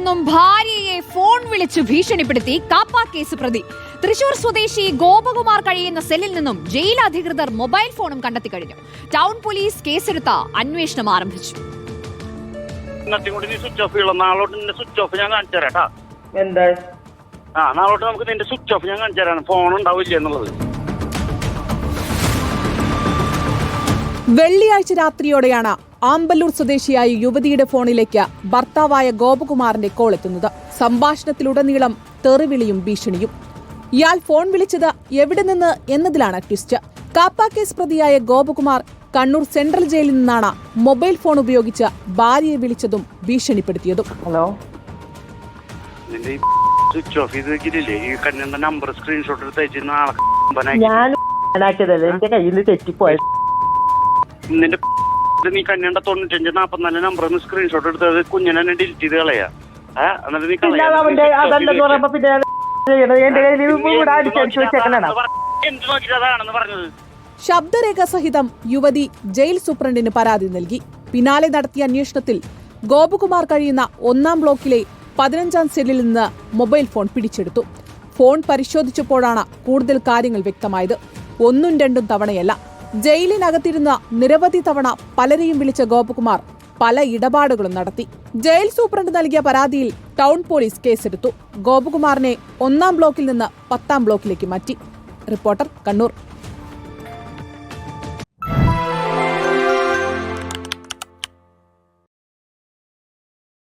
നിന്നും ഭാര്യയെ ഫോൺ വിളിച്ചു ഭീഷണിപ്പെടുത്തി കാപ്പ കേസ് പ്രതി. തൃശൂർ സ്വദേശി ഗോപകുമാർ കഴിയുന്ന സെല്ലിൽ നിന്നും ജയിൽ അധികൃതർ മൊബൈൽ ഫോണും കണ്ടെത്തി കഴിഞ്ഞു. ടൗൺ പോലീസ് കേസെടുത്ത അന്വേഷണം ആരംഭിച്ചു. നാളോട്ട് സ്വിച്ച് ഓഫ് ഞാൻ കാണിച്ചു തരാം. എന്താ നാളോട്ട് നമുക്ക് നിന്റെ സ്വിച്ച് ഓഫ് ഞാൻ കാണിച്ചു തരാം. ഫോൺ ഉണ്ടാവില്ല എന്നുള്ളത്. വെള്ളിയാഴ്ച രാത്രിയോടെയാണ് ആമ്പല്ലൂർ സ്വദേശിയായ യുവതിയുടെ ഫോണിലേക്ക് ഭർത്താവായ ഗോപകുമാറിന്റെ കോൾ എത്തുന്നത്. സംഭാഷണത്തിലുടനീളം തെറിവിളിയും ഭീഷണിയും. ഇയാൾ ഫോൺ വിളിച്ചത് എവിടെ നിന്ന് എന്നതിലാണ് ട്വിസ്റ്റ്. കാപ്പ കേസ് പ്രതിയായ ഗോപകുമാർ കണ്ണൂർ സെൻട്രൽ ജയിലിൽ നിന്നാണ് മൊബൈൽ ഫോൺ ഉപയോഗിച്ച് ഭാര്യയെ വിളിച്ചതും ഭീഷണിപ്പെടുത്തിയതും. ഹലോ, നിന്റെ സ്വിച്ച് ഓഫ് ചെയ്ത് വെക്കില്ലേ? ഈ കണ്ണിന്റെ നമ്പർ സ്ക്രീൻഷോട്ട് എടുത്ത് ഞാൻ എന്റെ കയ്യിൽ നിന്ന് തെറ്റിപ്പോയത്. നിന്റെ നീ കണ്ണിന്റെ 9544 നമ്പർ ഒന്ന് സ്ക്രീൻഷോട്ട് എടുത്തത് കുഞ്ഞിനെ ഡിലീറ്റ് ചെയ്ത് കളയാ. എന്നിട്ട് നീ അതാണെന്ന് പറഞ്ഞത്. ശബ്ദരേഖ സഹിതം യുവതി ജയിൽ സൂപ്രണ്ടിന് പരാതി നൽകി. പിന്നാലെ നടത്തിയ അന്വേഷണത്തിൽ ഗോപകുമാർ കഴിയുന്ന 1-ാം ബ്ലോക്കിലെ 15-ാം സെല്ലിൽ നിന്ന് മൊബൈൽ ഫോൺ പിടിച്ചെടുത്തു. ഫോൺ പരിശോധിച്ചപ്പോഴാണ് കൂടുതൽ കാര്യങ്ങൾ വ്യക്തമായത്. 1-2 തവണയല്ല, ജയിലിനകത്തിരുന്ന് നിരവധി തവണ പലരെയും വിളിച്ച ഗോപകുമാർ പല ഇടപാടുകളും നടത്തി. ജയിൽ സൂപ്രണ്ട് നൽകിയ പരാതിയിൽ ടൗൺ പോലീസ് കേസെടുത്തു. ഗോപകുമാറിനെ 1-ാം ബ്ലോക്കിൽ നിന്ന് 10-ാം ബ്ലോക്കിലേക്ക് മാറ്റി. റിപ്പോർട്ടർ, കണ്ണൂർ.